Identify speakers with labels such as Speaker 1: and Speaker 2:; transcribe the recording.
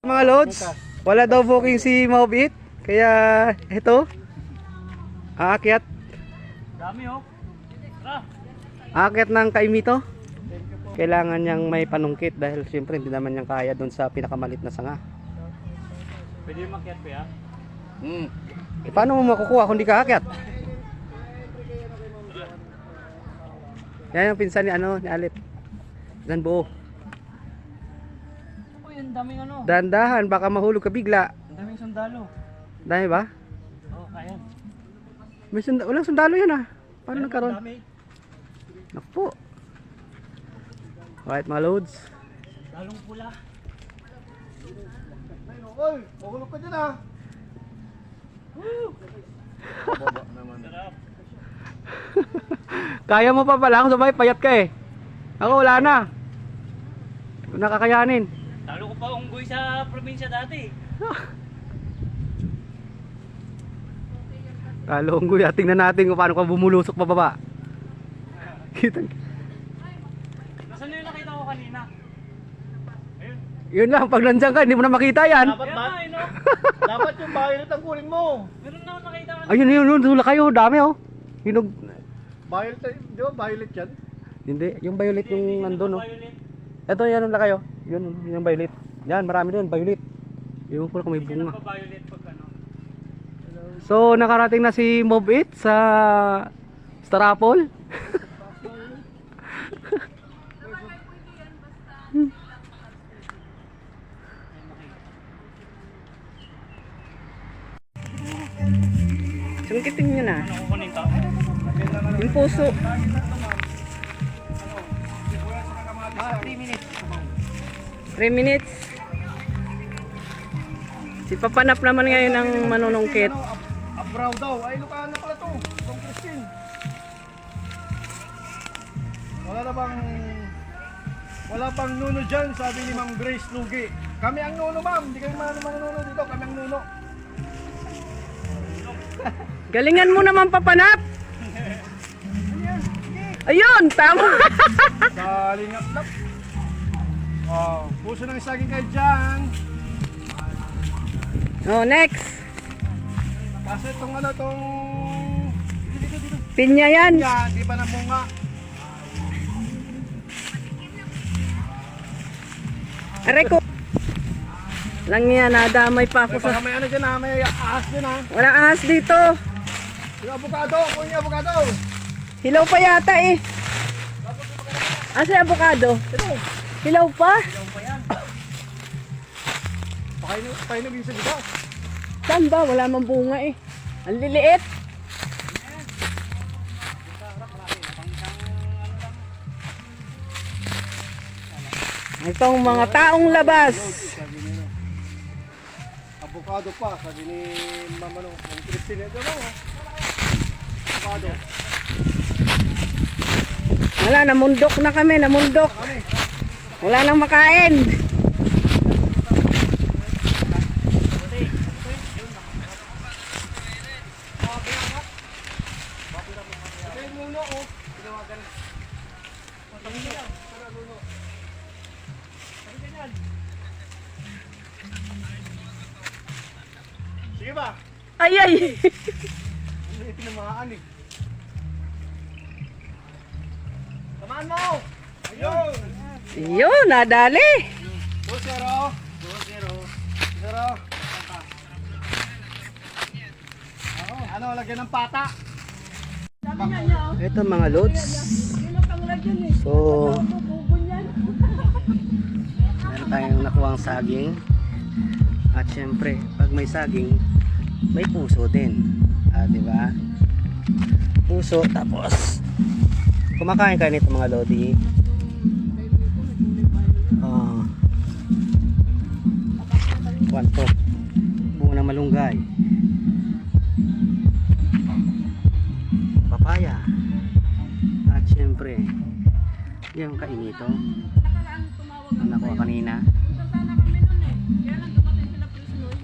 Speaker 1: Mga loads, wala daw booking si Mobit. Kaya ito, aakyat.
Speaker 2: Dami oh. Tara.
Speaker 1: Aakyat ng Kaimito. Kailangan niyang may panungkit dahil siyempre hindi naman niyang kaya doon sa pinakamalit na sanga.
Speaker 2: Pwede yung makyat pa ya?
Speaker 1: Eh, paano mo makukuha kung di ka aakyat? Yan yung pinsan ni ni Alit. Dan buo.
Speaker 2: Uy, ang daming ano.
Speaker 1: Dahan-dahan, baka mahulog ka bigla.
Speaker 2: Ang daming sundalo.
Speaker 1: Dami ba?
Speaker 2: Oo, kaya.
Speaker 1: May walang sundalo yan Paano nagkaroon?
Speaker 2: Dami.
Speaker 1: Naku po. Alright mga loads.
Speaker 2: Lalong pula.
Speaker 3: Oy, mahulog ka dyan Baba naman.
Speaker 2: Sarap.
Speaker 1: Kaya mo pa pala, sabay payat ka Ako wala na. Kung nakakayanin.
Speaker 2: Talo ko pa unggoy sa probinsya dati.
Speaker 1: Talong guya, tingnan natin kung paano ka bumulusok pababa. Kitang.
Speaker 2: Nasaan na yung nakita ko kanina? Ayun.
Speaker 1: Yun lang, pag nandiyan ka, hindi mo na makita yan.
Speaker 3: Dapat
Speaker 2: Kaya
Speaker 3: ba?
Speaker 2: nga, no?
Speaker 3: Dapat yung violet ang kunin mo.
Speaker 2: Meron na ako nakita kanina.
Speaker 1: Ayun, yun, dula kayo, dami Hinog.
Speaker 3: Violet, di ba violet yan?
Speaker 1: Hindi, yung violet yung nandun
Speaker 2: Violet.
Speaker 1: Ito, yan lang kayo. Yun, yung violet. Yan, marami doon, violet. Yung pula kung may
Speaker 2: Hindi ka
Speaker 1: bunga.
Speaker 2: nagpa-violet pag ano.
Speaker 1: So, nakarating na si Mobit sa Star Apple. Sungkitin nyo na.
Speaker 2: Ano kukunin to?
Speaker 1: Yung puso.
Speaker 2: 3 minutes.
Speaker 1: 3 minutes. Si Papanap naman ngayon ang manunungkit.
Speaker 3: Abraw daw. Ay, Lucano pala to. From Christine. Wala bang nuno dyan, sabi ni Ma'am Grace Lugi. Kami ang nuno, ma'am. Hindi kayo manuno dito. Kami ang nuno.
Speaker 1: Galingan mo naman Papanap. Ayun, tama.
Speaker 3: Dalingap lap. Oh, puso ng saging kayo dyan.
Speaker 1: Oh, next.
Speaker 3: Kasi itong itong...
Speaker 1: Pinya yan.
Speaker 3: Yan, di ba namunga?
Speaker 1: Aray ko. Lang yan, nadamay pa ako
Speaker 3: Baka
Speaker 1: sa...
Speaker 3: may ano dyan may ahas dyan
Speaker 1: Walang ahas dito.
Speaker 3: Yung avocado, kunin yung avocado.
Speaker 1: Hilaw pa yata Asa yung avocado? Hilaw pa?
Speaker 3: Pakainin yung isa dito.
Speaker 1: Saan ba? Wala mang bunga Ang liliit. Itong mga taong labas.
Speaker 3: Avocado pa, sabi ni Mama no, ang Christine ito no. Avocado.
Speaker 1: Wala, namundok na kami, namundok. Wala nang makain.
Speaker 3: Ito yung nuno oh. Tinawagan. Sige ba?
Speaker 1: Ay, ay.
Speaker 3: Ano yung tinamaan Tamaan mo! Ayun!
Speaker 1: Yun, nadali.
Speaker 3: 2-0. 2-0. Ano, lagyan ng pata.
Speaker 1: Ito mga loads. So, meron tayong nakuhang saging. At syempre, pag may saging, may puso din. Di ba? Puso, tapos kumakain kayo nito mga lodi. Kwanto. Bunga ng malunggay. Papaya. At syempre, yung kainito. Ang nakuha kanina.
Speaker 4: Kaya lang dumating sila Prisnoy.